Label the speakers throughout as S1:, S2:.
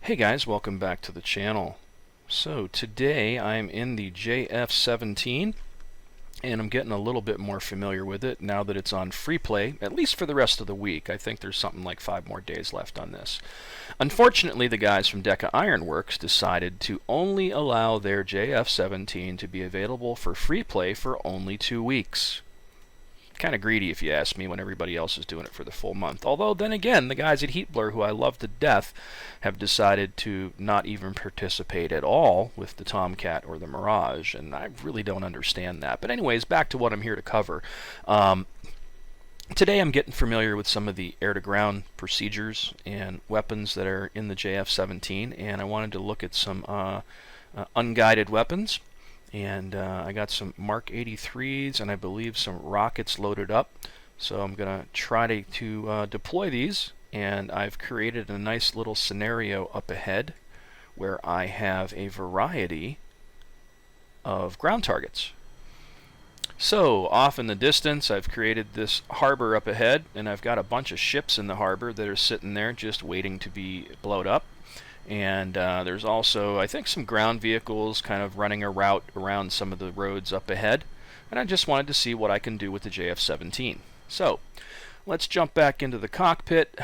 S1: Hey guys, welcome back to the channel. So today I'm in the JF-17 and I'm getting a little bit more familiar with it now that it's on free play, at least for the rest of the week. I think there's something like 5 more days left on this. Unfortunately, the guys from Deka Ironworks decided to only allow their JF-17 to be available for free play for only 2 weeks. Kind of greedy if you ask me, when everybody else is doing it for the full month. Although then again, the guys at Heatblur, who I love to death, have decided to not even participate at all with the Tomcat or the Mirage, and I really don't understand that. But anyways, back to what I'm here to cover. Today I'm getting familiar with some of the air-to-ground procedures and weapons that are in the JF-17, and I wanted to look at some unguided weapons. And I got some Mark 83s and I believe some rockets loaded up. So I'm going to try to deploy these. And I've created a nice little scenario up ahead where I have a variety of ground targets. So off in the distance I've created this harbor up ahead, and I've got a bunch of ships in the harbor that are sitting there just waiting to be blown up. And there's also, I think, some ground vehicles kind of running a route around some of the roads up ahead. And I just wanted to see what I can do with the JF-17. So, let's jump back into the cockpit.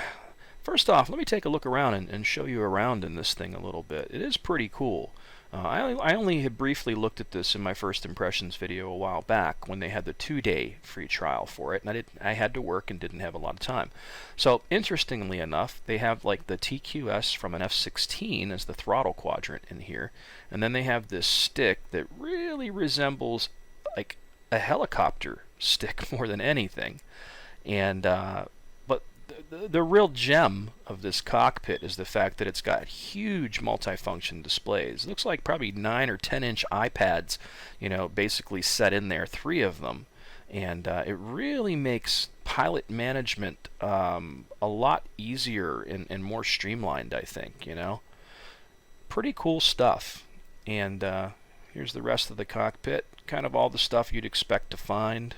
S1: First off, let me take a look around and show you around in this thing a little bit. It is pretty cool. I only had briefly looked at this in my first impressions video a while back when they had the 2-day free trial for it, and I had to work and didn't have a lot of time. So interestingly enough, they have like the TQS from an F-16 as the throttle quadrant in here, and then they have this stick that really resembles like a helicopter stick more than anything. And but the real gem of this cockpit is the fact that it's got huge multifunction displays. It looks like probably 9 or 10-inch iPads, you know, basically set in there, 3 of them. And it really makes pilot management a lot easier and more streamlined, I think, you know. Pretty cool stuff. And here's the rest of the cockpit. Kind of all the stuff you'd expect to find.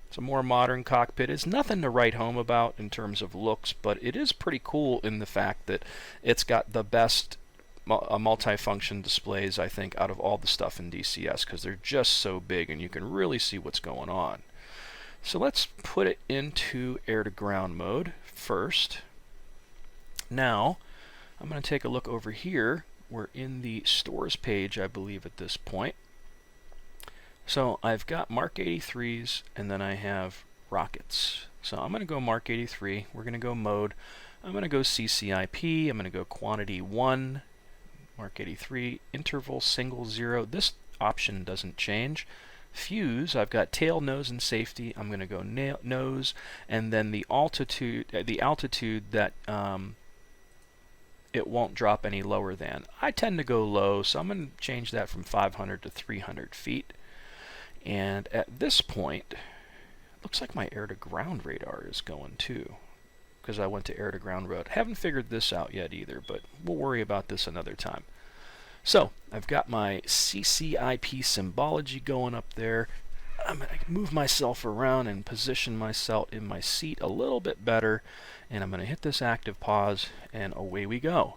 S1: It's a more modern cockpit. It's nothing to write home about in terms of looks, but it is pretty cool in the fact that it's got the best multifunction displays, I think, out of all the stuff in DCS, because they're just so big and you can really see what's going on. So let's put it into air-to-ground mode first. Now, I'm going to take a look over here. We're in the stores page, I believe, at this point. So I've got Mark 83s, and then I have rockets. So I'm going to go Mark 83. We're going to go mode. I'm going to go CCIP. I'm going to go quantity 1, Mark 83, interval single 0. This option doesn't change. Fuse, I've got tail, nose, and safety. I'm going to go nose, and then the altitude that it won't drop any lower than. I tend to go low, so I'm going to change that from 500 to 300 feet. And at this point, it looks like my air-to-ground radar is going too, because I went to air-to-ground mode. Haven't figured this out yet either, but we'll worry about this another time. So, I've got my CCIP symbology going up there. I'm going to move myself around and position myself in my seat a little bit better, and I'm going to hit this active pause, and away we go.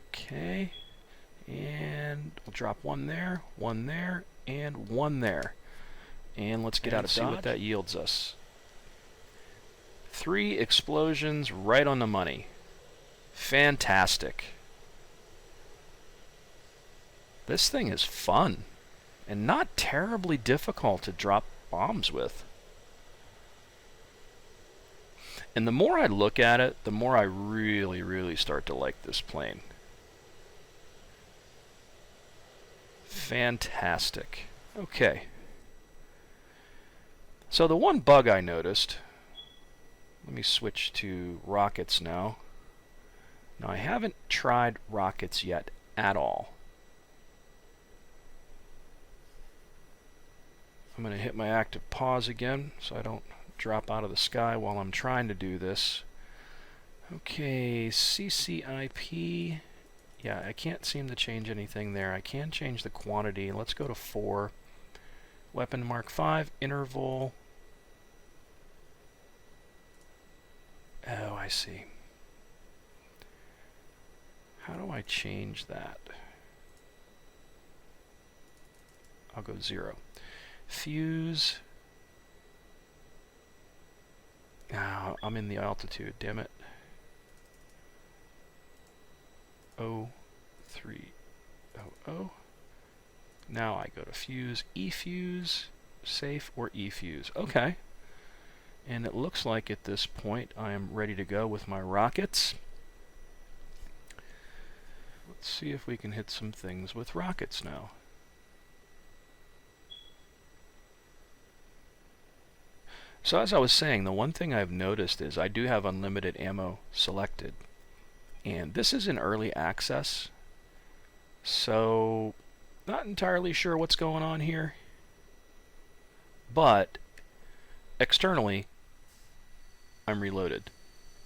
S1: Okay. And we'll drop one there, and one there. And let's get out and see what that yields us. 3 explosions right on the money. Fantastic. This thing is fun and not terribly difficult to drop bombs with. And the more I look at it, the more I really start to like this plane. Fantastic. Okay. So the one bug I noticed, let me switch to rockets now. Now I haven't tried rockets yet at all. I'm going to hit my active pause again so I don't drop out of the sky while I'm trying to do this. Okay, CCIP. Yeah, I can't seem to change anything there. I can change the quantity. Let's go to 4. Weapon Mark 5, interval I see. How do I change that? I'll go 0. Fuse. Oh, I'm in the altitude, damn it. 0300. Now I go to fuse, E-fuse, safe, or E-fuse. Okay. And it looks like at this point I am ready to go with my rockets. Let's see if we can hit some things with rockets now. So as I was saying, the one thing I've noticed is I do have unlimited ammo selected. And this is in early access, so not entirely sure what's going on here. But externally, I'm reloaded.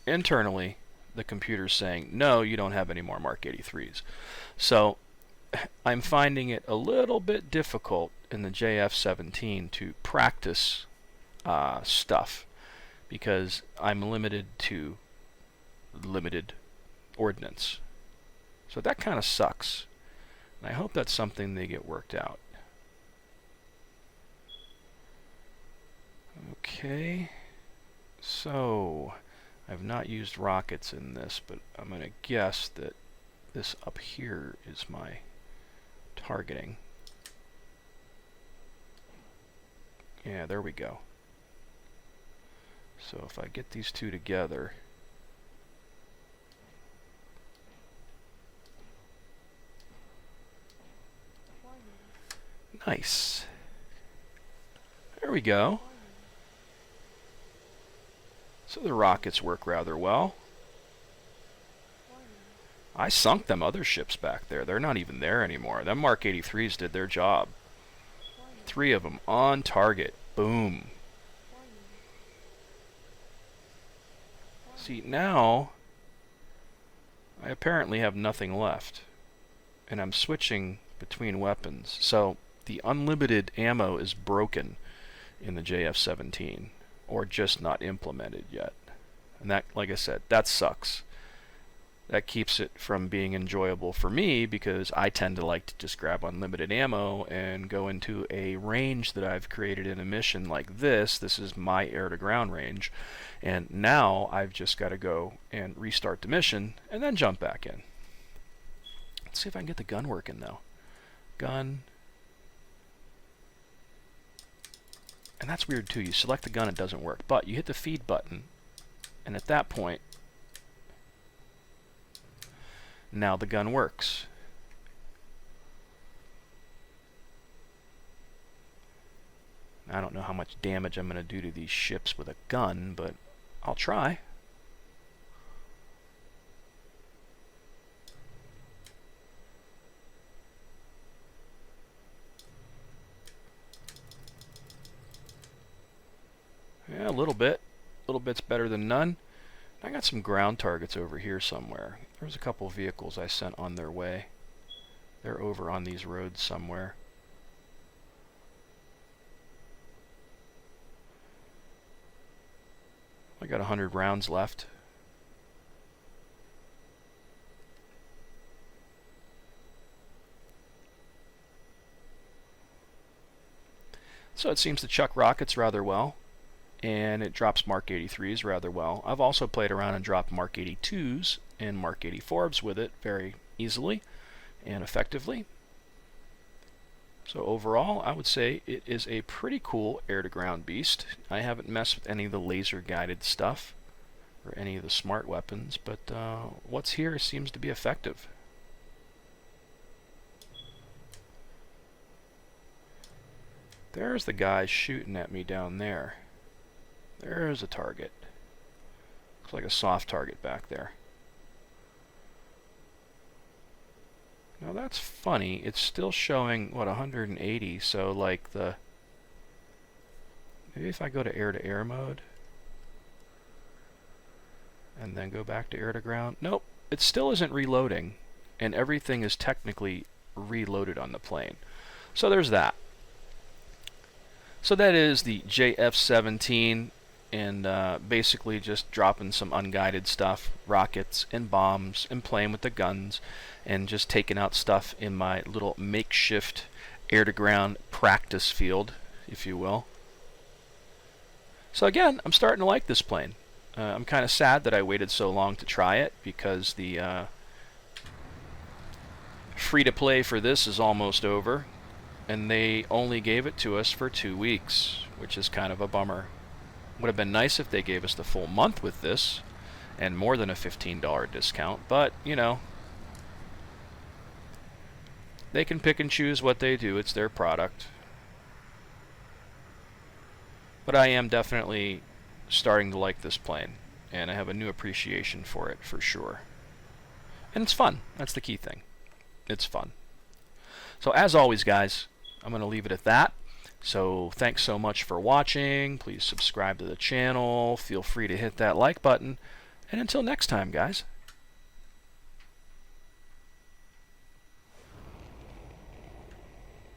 S1: Internally, the computer's saying, no, you don't have any more Mark 83s. So I'm finding it a little bit difficult in the JF-17 to practice stuff because I'm limited to limited ordnance. So that kind of sucks. And I hope that's something they get worked out. Okay. So I've not used rockets in this, but I'm going to guess that this up here is my targeting. Yeah, there we go. So if I get these two together, nice. There we go. So the rockets work rather well. I sunk them other ships back there. They're not even there anymore. Them Mark 83s did their job. 3 of them on target. Boom. See, now I apparently have nothing left. And I'm switching between weapons. So the unlimited ammo is broken in the JF-17. Or just not implemented yet. And that, like I said, that sucks. That keeps it from being enjoyable for me because I tend to like to just grab unlimited ammo and go into a range that I've created in a mission like this. This is my air-to-ground range. And now I've just got to go and restart the mission and then jump back in. Let's see if I can get the gun working though. Gun. And that's weird too. You select the gun, it doesn't work. But you hit the feed button, and at that point, now the gun works. I don't know how much damage I'm going to do to these ships with a gun, but I'll try. Yeah, a little bit. A little bit's better than none. I got some ground targets over here somewhere. There's a couple vehicles I sent on their way. They're over on these roads somewhere. I got 100 rounds left. So it seems to chuck rockets rather well. And it drops Mark 83s rather well. I've also played around and dropped Mark 82s and Mark 84s with it very easily and effectively. So overall, I would say it is a pretty cool air-to-ground beast. I haven't messed with any of the laser-guided stuff or any of the smart weapons, but what's here seems to be effective. There's the guy shooting at me down there. There's a target. Looks like a soft target back there. Now that's funny. It's still showing, what, 180, so like the... Maybe if I go to air-to-air mode and then go back to air-to-ground. Nope, it still isn't reloading, and everything is technically reloaded on the plane. So there's that. So that is the JF-17 and basically just dropping some unguided stuff, rockets and bombs, and playing with the guns, and just taking out stuff in my little makeshift air-to-ground practice field, if you will. So again, I'm starting to like this plane. I'm kind of sad that I waited so long to try it, because the free-to-play for this is almost over, and they only gave it to us for 2 weeks, which is kind of a bummer. Would have been nice if they gave us the full month with this, and more than a $15 discount, but, you know, they can pick and choose what they do. It's their product. But I am definitely starting to like this plane, and I have a new appreciation for it, for sure. And it's fun. That's the key thing. It's fun. So as always, guys, I'm going to leave it at that. So thanks so much for watching. Please subscribe to the channel. Feel free to hit that like button. And until next time, guys,